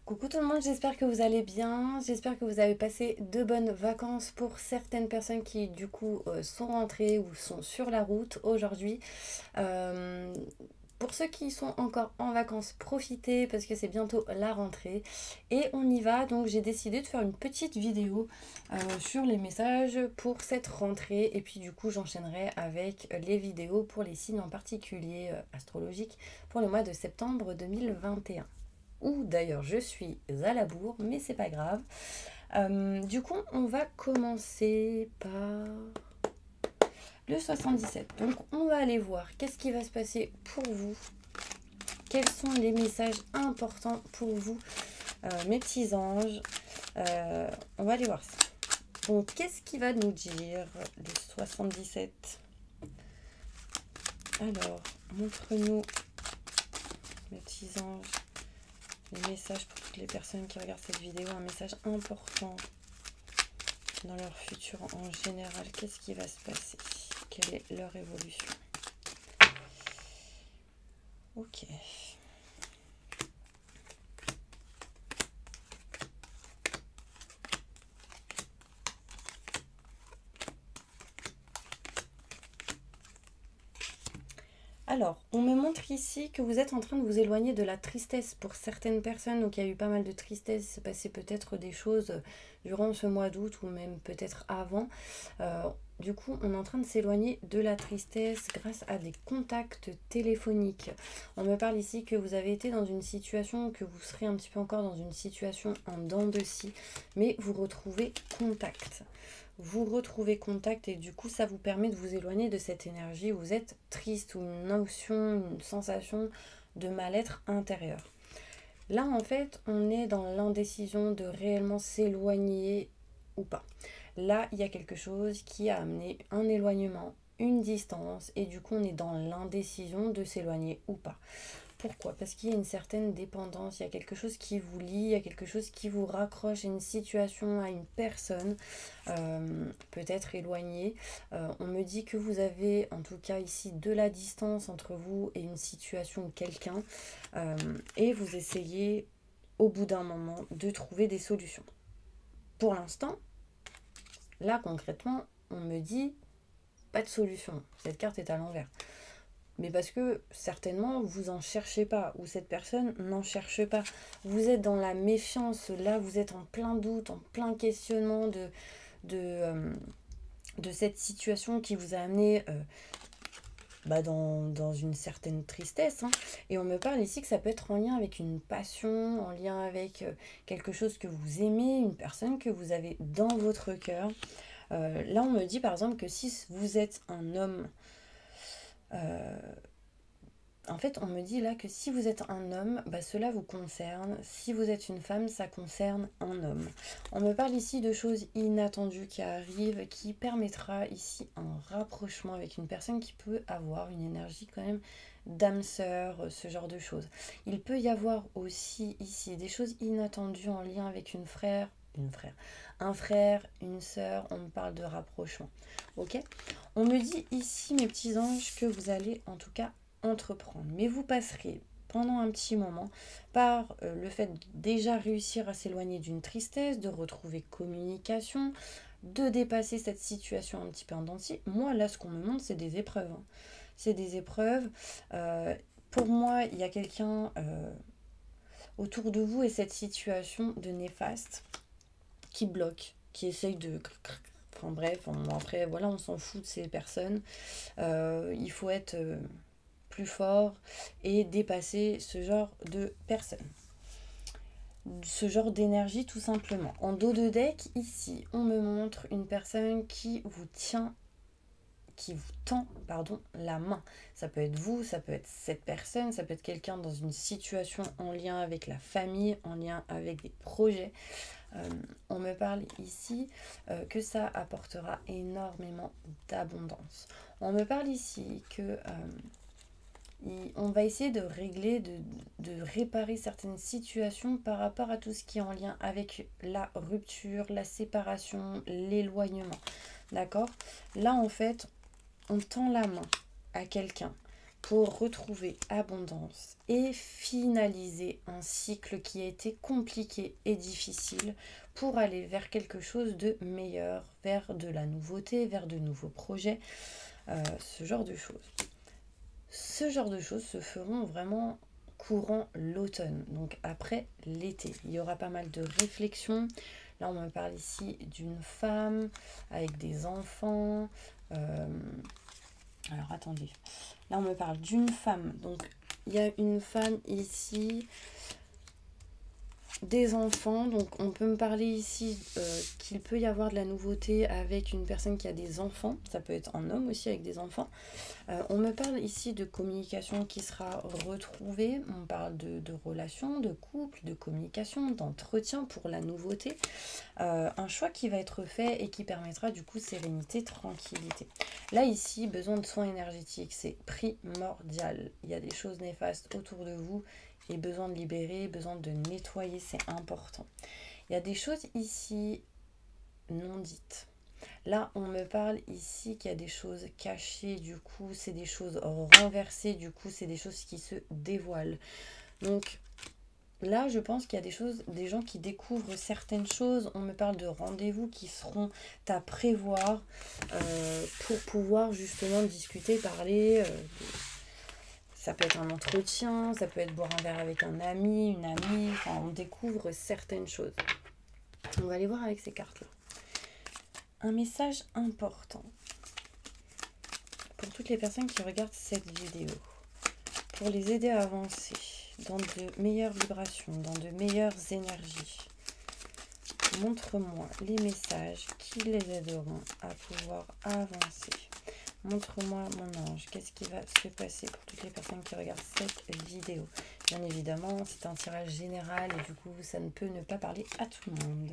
Coucou tout le monde, j'espère que vous allez bien, j'espère que vous avez passé de bonnes vacances pour certaines personnes qui du coup sont rentrées ou sont sur la route aujourd'hui. Euh, pour ceux qui sont encore en vacances, profitez parce que c'est bientôt la rentrée et on y va. Donc j'ai décidé de faire une petite vidéo sur les messages pour cette rentrée et puis du coup j'enchaînerai avec les vidéos pour les signes en particulier astrologiques pour le mois de septembre 2021 où d'ailleurs je suis à la bourre, mais c'est pas grave. Du coup, on va commencer par le 77. Donc, on va aller voir qu'est-ce qui va se passer pour vous. Quels sont les messages importants pour vous, mes petits anges. On va aller voir ça. Donc, qu'est-ce qui va nous dire le 77? Alors, montre-nous, mes petits anges, les messages pour toutes les personnes qui regardent cette vidéo, un message important dans leur futur en général. Qu'est-ce qui va se passer? Quelle est leur évolution? Ok. Alors, on me montre ici que vous êtes en train de vous éloigner de la tristesse pour certaines personnes. Donc, il y a eu pas mal de tristesse. Il s'est passé peut-être des choses durant ce mois d'août ou même peut-être avant. Du coup, on est en train de s'éloigner de la tristesse grâce à des contacts téléphoniques. On me parle ici que vous avez été dans une situation, que vous serez un petit peu encore dans une situation en dents de scie, mais vous retrouvez contact. Vous retrouvez contact et du coup ça vous permet de vous éloigner de cette énergie où vous êtes triste ou une notion, une sensation de mal-être intérieur. Là en fait on est dans l'indécision de réellement s'éloigner ou pas. Là il y a quelque chose qui a amené un éloignement, une distance et du coup on est dans l'indécision de s'éloigner ou pas. Pourquoi? Parce qu'il y a une certaine dépendance, il y a quelque chose qui vous lie, il y a quelque chose qui vous raccroche à une situation, à une personne, peut-être éloignée. On me dit que vous avez, en tout cas ici, de la distance entre vous et une situation ou quelqu'un, et vous essayez, au bout d'un moment, de trouver des solutions. Pour l'instant, là concrètement, on me dit pas de solution. Cette carte est à l'envers. Mais parce que certainement vous en cherchez pas, ou cette personne n'en cherche pas. Vous êtes dans la méfiance, là vous êtes en plein doute, en plein questionnement de cette situation qui vous a amené dans une certaine tristesse. Hein. Et on me parle ici que ça peut être en lien avec une passion, en lien avec quelque chose que vous aimez, une personne que vous avez dans votre cœur. Là on me dit par exemple que si vous êtes un homme... En fait, on me dit là que si vous êtes un homme, cela vous concerne. Si vous êtes une femme, ça concerne un homme. On me parle ici de choses inattendues qui arrivent, qui permettra ici un rapprochement avec une personne qui peut avoir une énergie quand même d'âme sœur, ce genre de choses. Il peut y avoir aussi ici des choses inattendues en lien avec un frère, une sœur, on me parle de rapprochement. Ok? On me dit ici, mes petits anges, que vous allez en tout cas entreprendre. Mais vous passerez pendant un petit moment par le fait de déjà réussir à s'éloigner d'une tristesse, de retrouver communication, de dépasser cette situation un petit peu en dents de scie. Moi, là, ce qu'on me montre, c'est des épreuves. Hein. C'est des épreuves. Pour moi, il y a quelqu'un autour de vous et cette situation de néfaste qui bloque, qui essaye de... Enfin bref, après, voilà, on s'en fout de ces personnes. Il faut être... plus fort et dépasser ce genre de personnes. Ce genre d'énergie tout simplement. En dos de deck, ici, on me montre une personne qui vous tend la main. Ça peut être vous, ça peut être cette personne, ça peut être quelqu'un dans une situation en lien avec la famille, en lien avec des projets. On me parle ici que ça apportera énormément d'abondance. On me parle ici que... on va essayer de régler, de réparer certaines situations par rapport à tout ce qui est en lien avec la rupture, la séparation, l'éloignement. D'accord? Là, en fait, on tend la main à quelqu'un pour retrouver abondance et finaliser un cycle qui a été compliqué et difficile pour aller vers quelque chose de meilleur, vers de la nouveauté, vers de nouveaux projets, ce genre de choses. Ce genre de choses se feront vraiment courant l'automne, donc après l'été. Il y aura pas mal de réflexions. Là, on me parle ici d'une femme avec des enfants. Alors, attendez. Là, on me parle d'une femme. Donc, il y a une femme ici, des enfants. Donc, on peut me parler ici qu'il peut y avoir de la nouveauté avec une personne qui a des enfants. Ça peut être un homme aussi avec des enfants. On me parle ici de communication qui sera retrouvée. On parle de relations, de couple, de communication, d'entretien pour la nouveauté. Un choix qui va être fait et qui permettra du coup sérénité, tranquillité. Là ici, besoin de soins énergétiques, c'est primordial. Il y a des choses néfastes autour de vous et besoin de libérer, besoin de nettoyer, c'est important. Il y a des choses ici non dites. Là, on me parle ici qu'il y a des choses cachées, du coup, c'est des choses renversées, du coup, c'est des choses qui se dévoilent. Donc, là, je pense qu'il y a des gens qui découvrent certaines choses. On me parle de rendez-vous qui seront à prévoir pour pouvoir justement discuter, parler. Ça peut être un entretien, ça peut être boire un verre avec un ami, une amie. Enfin, on découvre certaines choses. On va aller voir avec ces cartes-là. Un message important pour toutes les personnes qui regardent cette vidéo, pour les aider à avancer dans de meilleures vibrations, dans de meilleures énergies. Montre-moi les messages qui les aideront à pouvoir avancer. Montre-moi, mon ange, qu'est-ce qui va se passer pour toutes les personnes qui regardent cette vidéo. Bien évidemment, c'est un tirage général et du coup, ça ne peut ne pas parler à tout le monde.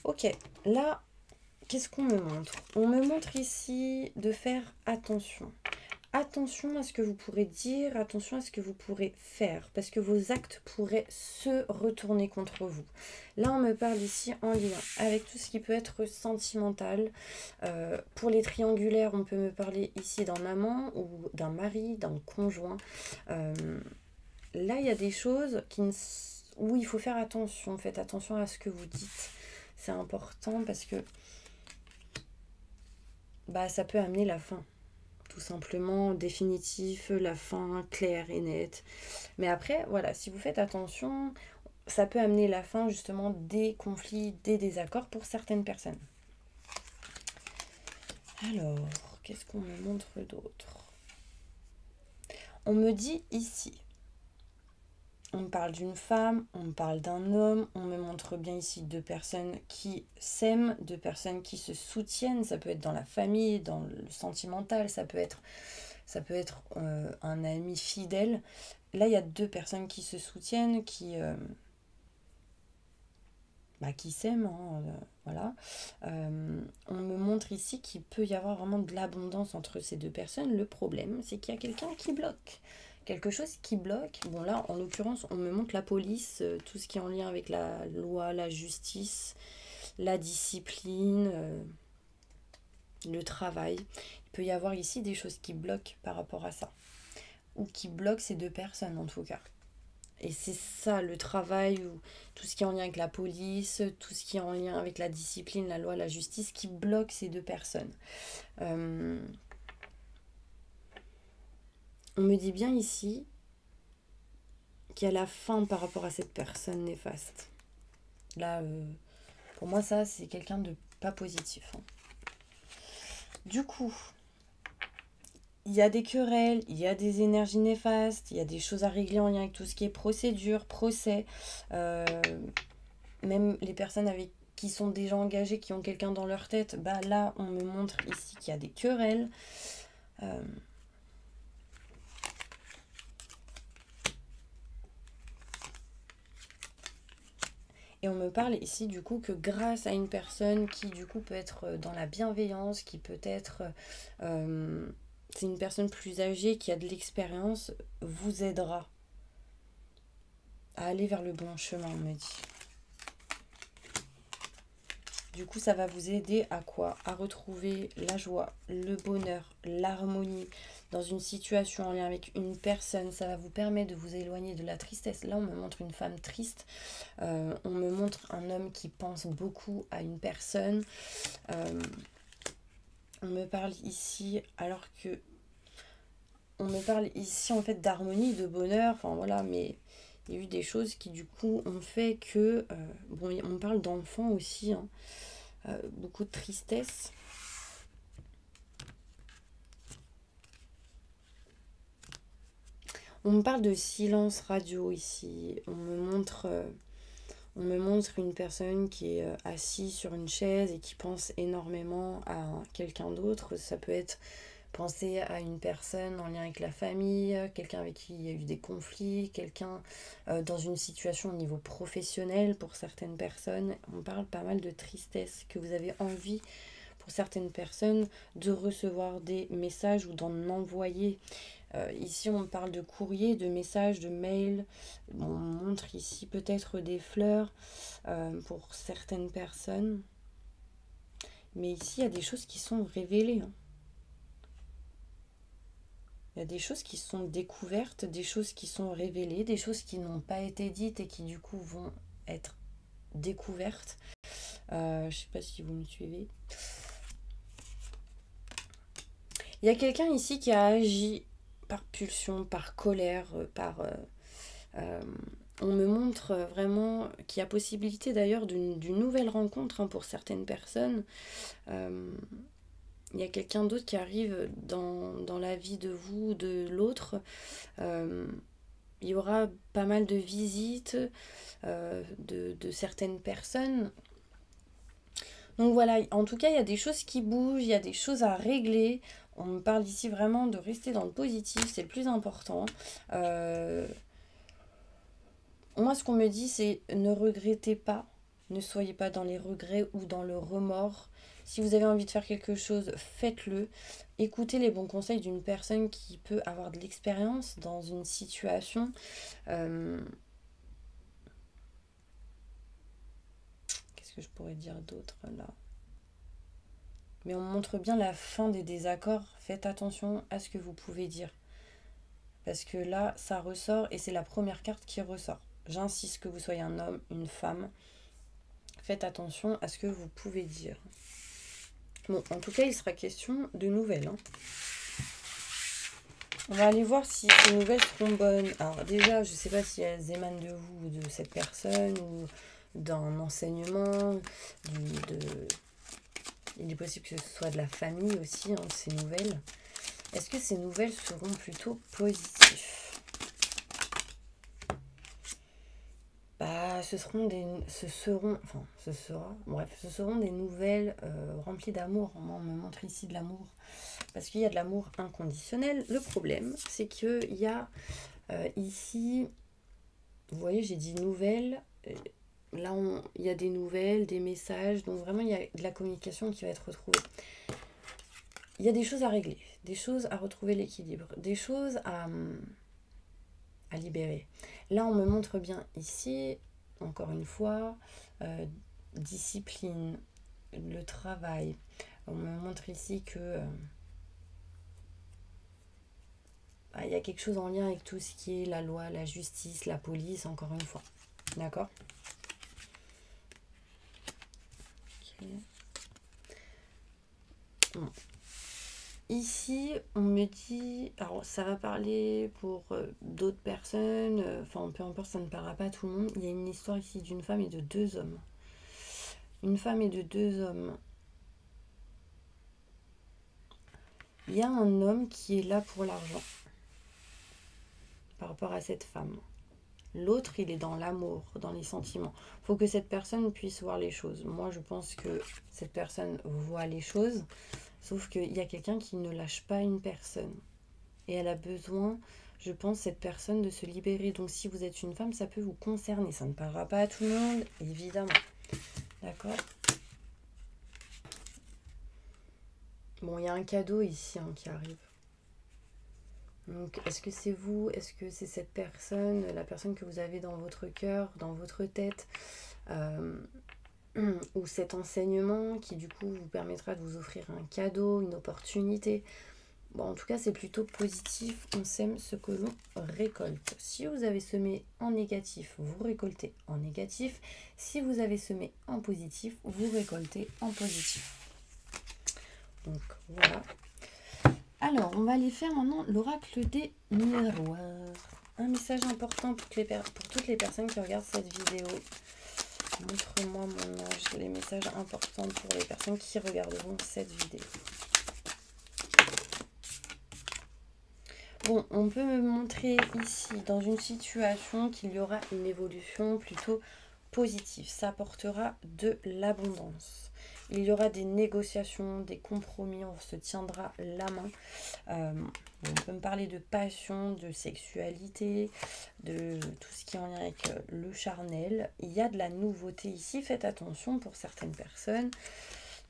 Ok, là, qu'est-ce qu'on me montre? On me montre ici de faire attention. Attention à ce que vous pourrez dire, attention à ce que vous pourrez faire, parce que vos actes pourraient se retourner contre vous. Là, on me parle ici en lien avec tout ce qui peut être sentimental. Pour les triangulaires, on peut me parler ici d'un amant ou d'un mari, d'un conjoint. Là, il y a des choses où il faut faire attention. Faites attention à ce que vous dites. C'est important parce que ça peut amener la fin. Tout simplement, définitif, la fin claire et nette. Mais après, voilà, si vous faites attention, ça peut amener la fin justement des conflits, des désaccords pour certaines personnes. Alors, qu'est-ce qu'on me montre d'autre? On me dit ici, on me parle d'une femme, on me parle d'un homme, on me montre bien ici deux personnes qui s'aiment, deux personnes qui se soutiennent. Ça peut être dans la famille, dans le sentimental, ça peut être un ami fidèle. Là, il y a deux personnes qui se soutiennent, qui s'aiment, hein, voilà. On me montre ici qu'il peut y avoir vraiment de l'abondance entre ces deux personnes. Le problème, c'est qu'il y a quelqu'un qui bloque. Quelque chose qui bloque. Bon, là, en l'occurrence, on me montre la police, tout ce qui est en lien avec la loi, la justice, la discipline, le travail. Il peut y avoir ici des choses qui bloquent par rapport à ça. Ou qui bloquent ces deux personnes, en tout cas. Et c'est ça, le travail, ou tout ce qui est en lien avec la police, tout ce qui est en lien avec la discipline, la loi, la justice, qui bloque ces deux personnes. On me dit bien ici qu'il y a la fin par rapport à cette personne néfaste. Là, pour moi, ça, c'est quelqu'un de pas positif. Hein. Du coup, il y a des querelles, il y a des énergies néfastes, il y a des choses à régler en lien avec tout ce qui est procédure, procès. Même les personnes qui sont déjà engagées, qui ont quelqu'un dans leur tête, là, on me montre ici qu'il y a des querelles. Et on me parle ici du coup que grâce à une personne qui du coup peut être dans la bienveillance, qui peut être... c'est une personne plus âgée qui a de l'expérience, vous aidera à aller vers le bon chemin, on me dit. Du coup, ça va vous aider à quoi? À retrouver la joie, le bonheur, l'harmonie dans une situation en lien avec une personne. Ça va vous permettre de vous éloigner de la tristesse. Là, on me montre une femme triste. On me montre un homme qui pense beaucoup à une personne. On me parle ici, alors que on me parle ici en fait d'harmonie, de bonheur. Enfin voilà, mais il y a eu des choses qui du coup ont fait que... bon, on me parle d'enfants aussi, hein. Beaucoup de tristesse. On me parle de silence radio ici. On me montre une personne qui est assise sur une chaise et qui pense énormément à quelqu'un d'autre. Ça peut être penser à une personne en lien avec la famille, quelqu'un avec qui il y a eu des conflits, quelqu'un dans une situation au niveau professionnel pour certaines personnes. On parle pas mal de tristesse, que vous avez envie pour certaines personnes de recevoir des messages ou d'en envoyer. Ici, on parle de courrier, de messages, de mails. On montre ici peut-être des fleurs pour certaines personnes. Mais ici, il y a des choses qui sont révélées, hein. Il y a des choses qui sont découvertes, des choses qui sont révélées, des choses qui n'ont pas été dites et qui du coup vont être découvertes. Je ne sais pas si vous me suivez. Il y a quelqu'un ici qui a agi par pulsion, par colère, on me montre vraiment qu'il y a possibilité d'ailleurs d'une nouvelle rencontre, hein, pour certaines personnes. Il y a quelqu'un d'autre qui arrive dans la vie de vous, de l'autre. Il y aura pas mal de visites de certaines personnes. Donc voilà, en tout cas, il y a des choses qui bougent, il y a des choses à régler. On me parle ici vraiment de rester dans le positif, c'est le plus important. Moi, ce qu'on me dit, c'est ne regrettez pas, ne soyez pas dans les regrets ou dans le remords. Si vous avez envie de faire quelque chose, faites-le. Écoutez les bons conseils d'une personne qui peut avoir de l'expérience dans une situation. Qu'est-ce que je pourrais dire d'autre là? Mais on montre bien la fin des désaccords. Faites attention à ce que vous pouvez dire. Parce que là, ça ressort et c'est la première carte qui ressort. J'insiste que vous soyez un homme, une femme. Faites attention à ce que vous pouvez dire. Bon, en tout cas, il sera question de nouvelles, hein. On va aller voir si ces nouvelles seront bonnes. Alors déjà, je ne sais pas si elles émanent de vous ou de cette personne ou d'un enseignement. Il est possible que ce soit de la famille aussi, hein, ces nouvelles. Est-ce que ces nouvelles seront plutôt positives? Bah, ce seront des nouvelles remplies d'amour. On me montre ici de l'amour. Parce qu'il y a de l'amour inconditionnel. Le problème, c'est qu'il y a ici, vous voyez, j'ai dit nouvelles. Là, il y a des nouvelles, des messages. Donc vraiment, il y a de la communication qui va être retrouvée. Il y a des choses à régler, des choses à retrouver l'équilibre, des choses à libérer. Là, on me montre bien ici, encore une fois, discipline, le travail. On me montre ici que il y a quelque chose en lien avec tout ce qui est la loi, la justice, la police, encore une fois. D'accord? Okay. Bon. Ici, on me dit... Alors, ça va parler pour d'autres personnes. Enfin, peu importe, ça ne parlera pas à tout le monde. Il y a une histoire ici d'une femme et de deux hommes. Une femme et de deux hommes. Il y a un homme qui est là pour l'argent. Par rapport à cette femme. L'autre, il est dans l'amour, dans les sentiments. Il faut que cette personne puisse voir les choses. Moi, je pense que cette personne voit les choses. Sauf qu'il y a quelqu'un qui ne lâche pas une personne. Et elle a besoin, je pense, cette personne de se libérer. Donc si vous êtes une femme, ça peut vous concerner. Ça ne parlera pas à tout le monde, évidemment. D'accord? Bon, il y a un cadeau ici, hein, qui arrive. Donc, est-ce que c'est vous? Est-ce que c'est cette personne? La personne que vous avez dans votre cœur, dans votre tête? ou cet enseignement qui du coup vous permettra de vous offrir un cadeau, une opportunité. Bon, en tout cas, c'est plutôt positif. On sème ce que l'on récolte. Si vous avez semé en négatif, vous récoltez en négatif. Si vous avez semé en positif, vous récoltez en positif. Donc, voilà. Alors, on va aller faire maintenant l'oracle des miroirs. Un message important pour toutes les personnes qui regardent cette vidéo. Montre-moi, mon ange, les messages importants pour les personnes qui regarderont cette vidéo. Bon, on peut me montrer ici, dans une situation, qu'il y aura une évolution plutôt positive. Ça apportera de l'abondance. Il y aura des négociations, des compromis, on se tiendra la main. On peut me parler de passion, de sexualité, de tout ce qui est en lien avec le charnel. Il y a de la nouveauté ici. Faites attention pour certaines personnes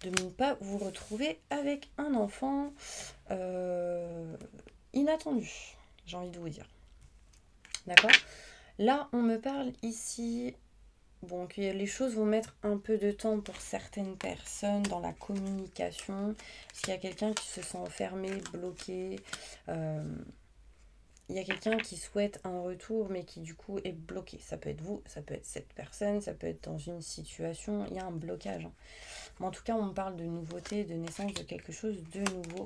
de ne pas vous retrouver avec un enfant inattendu, j'ai envie de vous dire. D'accord? Là, on me parle ici, bon, que les choses vont mettre un peu de temps pour certaines personnes dans la communication. S'il y a quelqu'un qui se sent enfermé, bloqué, il y a quelqu'un qui souhaite un retour, mais qui du coup est bloqué. Ça peut être vous, ça peut être cette personne, ça peut être dans une situation, il y a un blocage. Mais en tout cas, on me parle de nouveauté, de naissance de quelque chose de nouveau.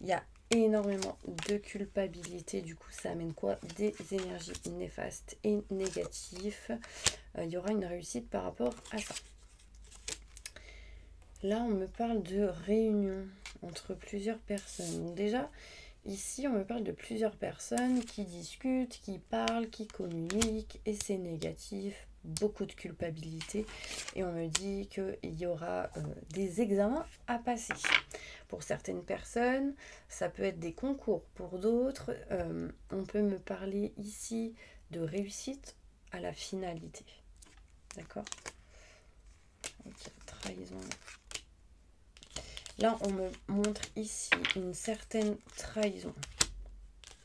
Il y a énormément de culpabilité, du coup ça amène quoi? Des énergies néfastes et négatives. Il y aura une réussite par rapport à ça. Là on me parle de réunion entre plusieurs personnes. Donc déjà ici on me parle de plusieurs personnes qui discutent, qui parlent, qui communiquent, et c'est négatif, beaucoup de culpabilité, et on me dit qu'il y aura des examens à passer. Pour certaines personnes, ça peut être des concours. Pour d'autres, on peut me parler ici de réussite à la finalité. D'accord? Ok, trahison. Là, on me montre ici une certaine trahison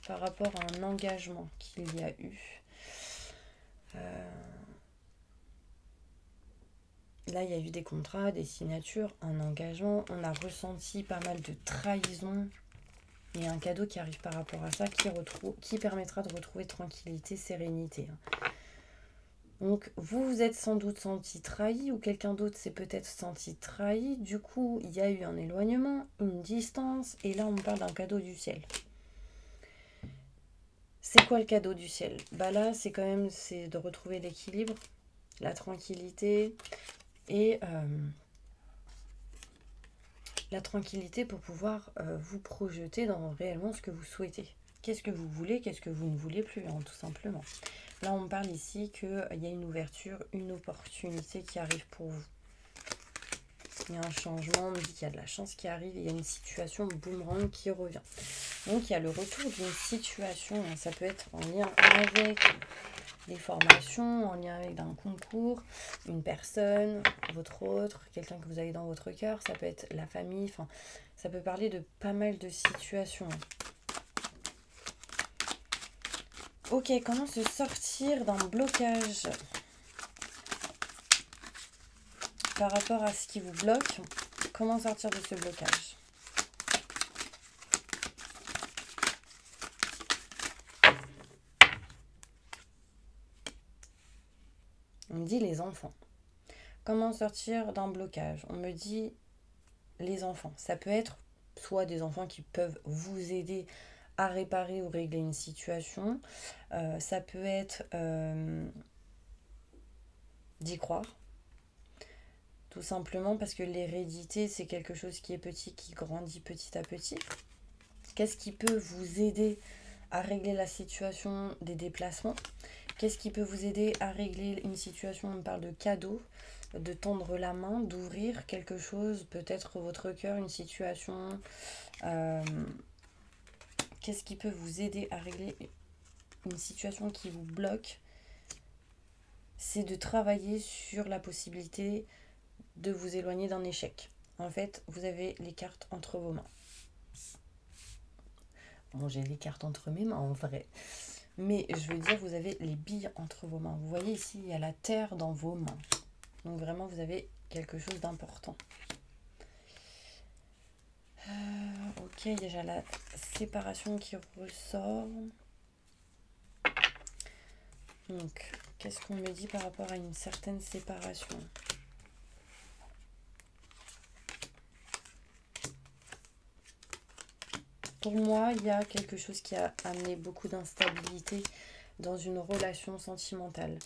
par rapport à un engagement qu'il y a eu. Là, il y a eu des contrats, des signatures, un engagement. On a ressenti pas mal de trahison. Il y a un cadeau qui arrive par rapport à ça qui permettra de retrouver tranquillité, sérénité. Donc, vous vous êtes sans doute senti trahi, ou quelqu'un d'autre s'est peut-être senti trahi. Du coup, il y a eu un éloignement, une distance, et là, on me parle d'un cadeau du ciel. C'est quoi le cadeau du ciel? Bah là, c'est quand même de retrouver l'équilibre, la tranquillité, et la tranquillité pour pouvoir vous projeter dans réellement ce que vous souhaitez. Qu'est-ce que vous voulez, qu'est-ce que vous ne voulez plus, hein, tout simplement. Là, on me parle ici qu'il y a une ouverture, une opportunité qui arrive pour vous. Il y a un changement, on me dit qu'il y a de la chance qui arrive, il y a une situation boomerang qui revient. Donc, il y a le retour d'une situation, hein, ça peut être en lien avec des formations, en lien avec un concours, une personne, votre autre, quelqu'un que vous avez dans votre cœur, ça peut être la famille, enfin, ça peut parler de pas mal de situations. Ok, comment se sortir d'un blocage par rapport à ce qui vous bloque? Comment sortir de ce blocage? On me dit les enfants. Comment sortir d'un blocage? On me dit les enfants. Ça peut être soit des enfants qui peuvent vous aider à réparer ou régler une situation. Ça peut être d'y croire. Tout simplement parce que l'hérédité, c'est quelque chose qui est petit, qui grandit petit à petit. Qu'est-ce qui peut vous aider à régler la situation des déplacements? Qu'est-ce qui peut vous aider à régler une situation? On parle de cadeaux, de tendre la main, d'ouvrir quelque chose, peut-être votre cœur, une situation. Qu'est-ce qui peut vous aider à régler une situation qui vous bloque? C'est de travailler sur la possibilité de vous éloigner d'un échec. En fait, vous avez les cartes entre vos mains. Bon, j'ai les cartes entre mes mains en vrai. Mais je veux dire, vous avez les billes entre vos mains. Vous voyez ici, il y a la terre dans vos mains. Donc vraiment, vous avez quelque chose d'important. Ok, déjà la séparation qui ressort. Donc, qu'est-ce qu'on me dit par rapport à une certaine séparation? Pour moi, il y a quelque chose qui a amené beaucoup d'instabilité dans une relation sentimentale,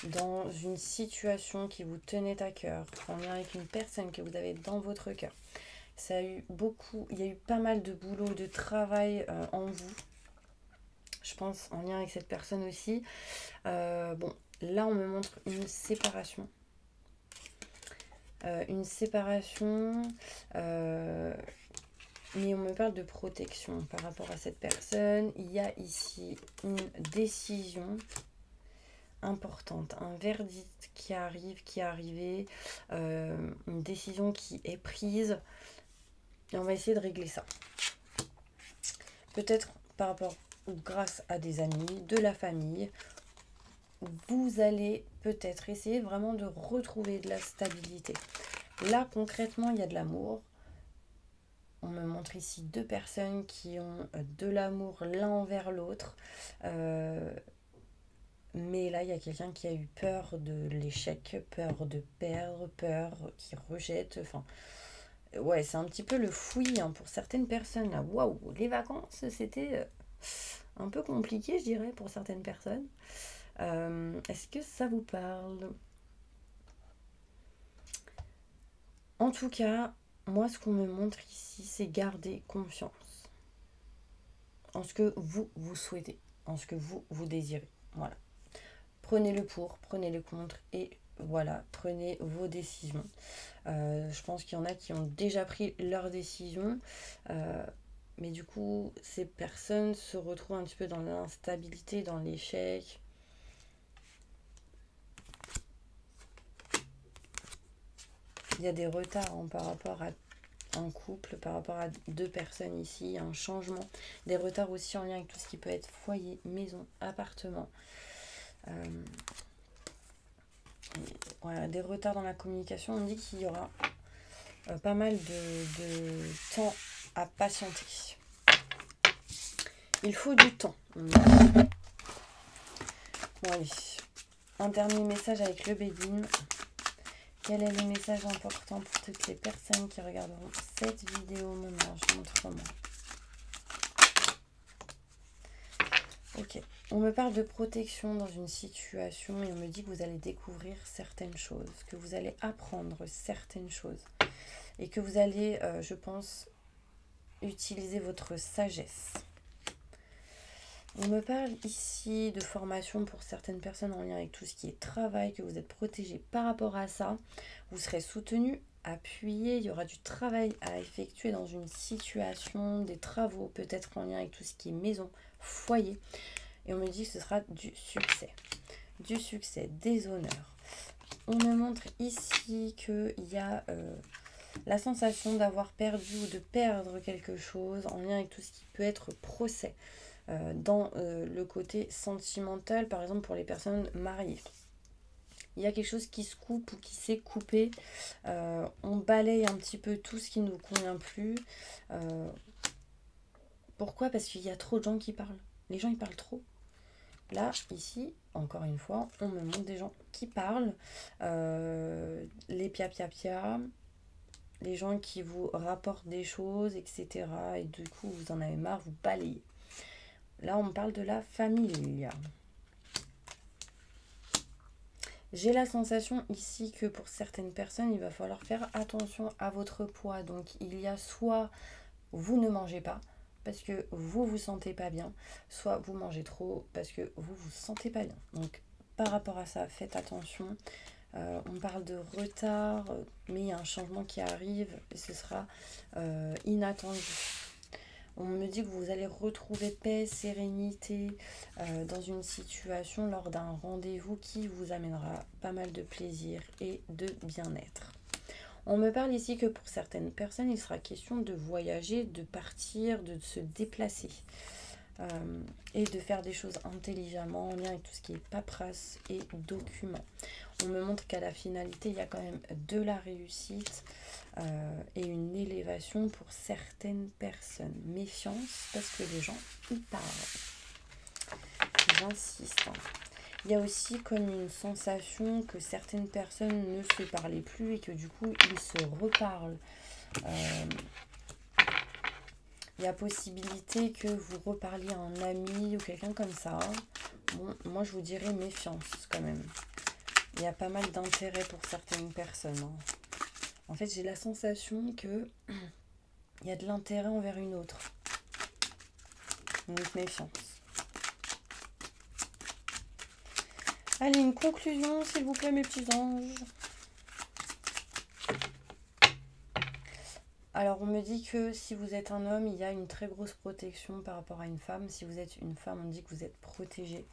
dans une situation qui vous tenait à cœur, en lien avec une personne que vous avez dans votre cœur. Ça a eu beaucoup, il y a eu pas mal de boulot, de travail en vous, je pense, en lien avec cette personne aussi. Bon, là, on me montre une séparation. Mais on me parle de protection par rapport à cette personne. Il y a ici une décision importante, un verdict qui arrive, qui est arrivé, une décision qui est prise. Et on va essayer de régler ça. Peut-être par rapport ou grâce à des amis, de la famille. Vous allez peut-être essayer vraiment de retrouver de la stabilité. Là, concrètement, il y a de l'amour. On me montre ici deux personnes qui ont de l'amour l'un envers l'autre. Mais là, il y a quelqu'un qui a eu peur de l'échec, peur de perdre, peur qui rejette. Enfin, ouais, c'est un petit peu le fouillis hein, pour certaines personnes. Là, waouh, les vacances, c'était un peu compliqué, je dirais, pour certaines personnes. Est-ce que ça vous parle? En tout cas, moi, ce qu'on me montre ici, c'est garder confiance en ce que vous souhaitez, en ce que vous désirez. Voilà. Prenez le pour, prenez le contre et voilà, prenez vos décisions. Je pense qu'il y en a qui ont déjà pris leurs décisions, mais du coup, ces personnes se retrouvent un petit peu dans l'instabilité, dans l'échec. Il y a des retards hein, par rapport à un couple, par rapport à deux personnes ici, un changement. Des retards aussi en lien avec tout ce qui peut être foyer, maison, appartement. Voilà, des retards dans la communication. On dit qu'il y aura pas mal de temps à patienter. Il faut du temps. Bon, allez. Un dernier message avec le Bédine. Quel est le message important pour toutes les personnes qui regarderont cette vidéo? Maintenant, je montre-moi. Ok. On me parle de protection dans une situation et on me dit que vous allez découvrir certaines choses, que vous allez apprendre certaines choses et que vous allez, je pense, utiliser votre sagesse. On me parle ici de formation pour certaines personnes en lien avec tout ce qui est travail, que vous êtes protégé par rapport à ça. Vous serez soutenu, appuyé, il y aura du travail à effectuer dans une situation, des travaux peut-être en lien avec tout ce qui est maison, foyer. Et on me dit que ce sera du succès, des honneurs. On me montre ici qu'il y a la sensation d'avoir perdu ou de perdre quelque chose en lien avec tout ce qui peut être procès. Dans le côté sentimental, par exemple pour les personnes mariées. Il y a quelque chose qui se coupe ou qui s'est coupé. On balaye un petit peu tout ce qui ne nous convient plus. Pourquoi? Parce qu'il y a trop de gens qui parlent. Les gens, ils parlent trop. Là, ici, encore une fois, on me montre des gens qui parlent. Les pia-pia-pia. Les gens qui vous rapportent des choses, etc. Et du coup, vous en avez marre, vous balayez. Là, on me parle de la famille. J'ai la sensation ici que pour certaines personnes, il va falloir faire attention à votre poids. Donc, il y a soit vous ne mangez pas parce que vous vous sentez pas bien, soit vous mangez trop parce que vous vous sentez pas bien. Donc, par rapport à ça, faites attention. On parle de retard, mais il y a un changement qui arrive et ce sera inattendu. On me dit que vous allez retrouver paix, sérénité dans une situation lors d'un rendez-vous qui vous amènera pas mal de plaisir et de bien-être. On me parle ici que pour certaines personnes, il sera question de voyager, de partir, de se déplacer. et de faire des choses intelligemment en lien avec tout ce qui est paperasse et documents. On me montre qu'à la finalité, il y a quand même de la réussite et une élévation pour certaines personnes. Méfiance parce que les gens y parlent. J'insiste. Hein. Il y a aussi comme une sensation que certaines personnes ne se parlaient plus et que du coup, ils se reparlent. Il y a possibilité que vous reparliez à un ami ou quelqu'un comme ça. Bon, moi, je vous dirais méfiance quand même. Il y a pas mal d'intérêt pour certaines personnes. Hein. En fait, j'ai la sensation que il y a de l'intérêt envers une autre. Donc, méfiance. Allez, une conclusion, s'il vous plaît, mes petits anges. Alors, on me dit que si vous êtes un homme, il y a une très grosse protection par rapport à une femme. Si vous êtes une femme, on dit que vous êtes protégé.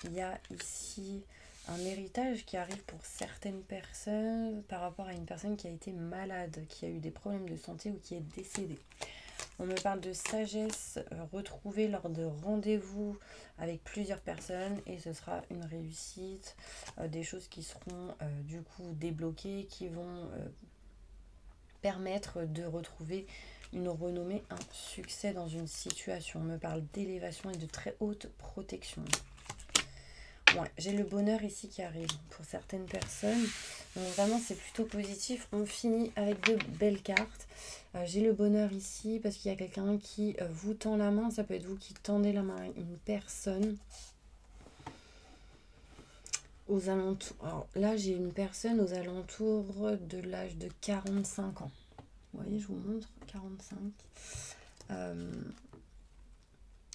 Il y a ici un héritage qui arrive pour certaines personnes par rapport à une personne qui a été malade, qui a eu des problèmes de santé ou qui est décédée. On me parle de sagesse retrouvée lors de rendez-vous avec plusieurs personnes et ce sera une réussite, des choses qui seront du coup débloquées, qui vont permettre de retrouver une renommée, un succès dans une situation. On me parle d'élévation et de très haute protection. Ouais, j'ai le bonheur ici qui arrive pour certaines personnes. Donc vraiment, c'est plutôt positif. On finit avec de belles cartes. J'ai le bonheur ici parce qu'il y a quelqu'un qui vous tend la main. Ça peut être vous qui tendez la main à une personne. Aux alentours. Alors là, j'ai une personne aux alentours de l'âge de 45 ans. Vous voyez, je vous montre, 45.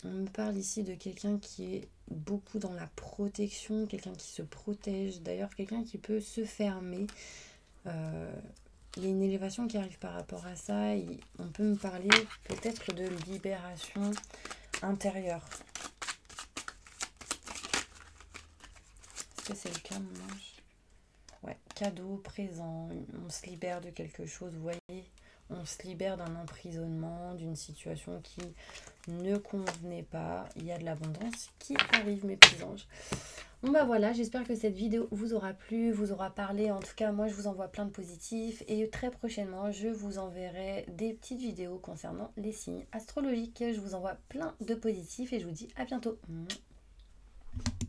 On me parle ici de quelqu'un qui est beaucoup dans la protection, quelqu'un qui se protège, d'ailleurs quelqu'un qui peut se fermer. Il y a une élévation qui arrive par rapport à ça. On peut me parler peut-être de libération intérieure. Est-ce que c'est le cas, mon ange? Ouais, cadeau, présent, on se libère de quelque chose, vous voyez, on se libère d'un emprisonnement, d'une situation qui ne convenait pas. Il y a de l'abondance qui arrive, mes petits anges. Bon bah voilà, j'espère que cette vidéo vous aura plu, vous aura parlé. En tout cas, moi je vous envoie plein de positifs et très prochainement, je vous enverrai des petites vidéos concernant les signes astrologiques. Je vous envoie plein de positifs et je vous dis à bientôt.